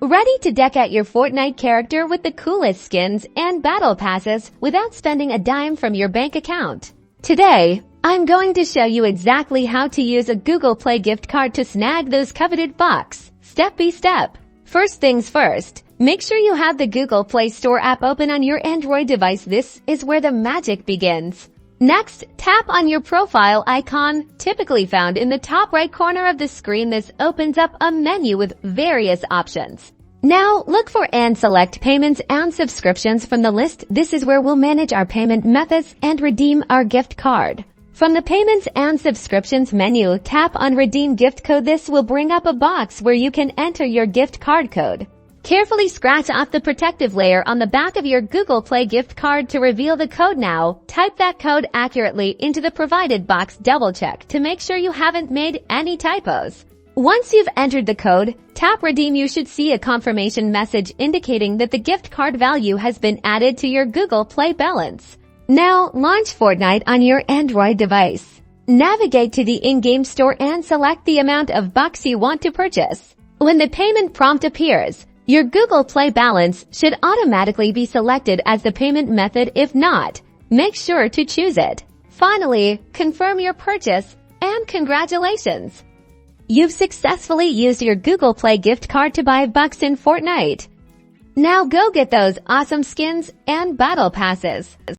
Ready to deck out your Fortnite character with the coolest skins and battle passes without spending a dime from your bank account? Today, I'm going to show you exactly how to use a Google Play gift card to snag those coveted bucks, step by step. First things first, make sure you have the Google Play Store app open on your Android device. This is where the magic begins. Next, tap on your profile icon, typically found in the top right corner of the screen. This opens up a menu with various options. Now, look for and select payments and subscriptions from the list. This is where we'll manage our payment methods and redeem our gift card. From the payments and subscriptions menu, tap on redeem gift code. This will bring up a box where you can enter your gift card code. Carefully scratch off the protective layer on the back of your Google Play gift card to reveal the code. Now, type that code accurately into the provided box. Double check to make sure you haven't made any typos. Once you've entered the code, tap redeem. You should see a confirmation message indicating that the gift card value has been added to your Google Play balance. Now, launch Fortnite on your Android device. Navigate to the in-game store and select the amount of bucks you want to purchase. When the payment prompt appears, your Google Play balance should automatically be selected as the payment method. If not, make sure to choose it. Finally, confirm your purchase, and congratulations! You've successfully used your Google Play gift card to buy bucks in Fortnite. Now go get those awesome skins and battle passes.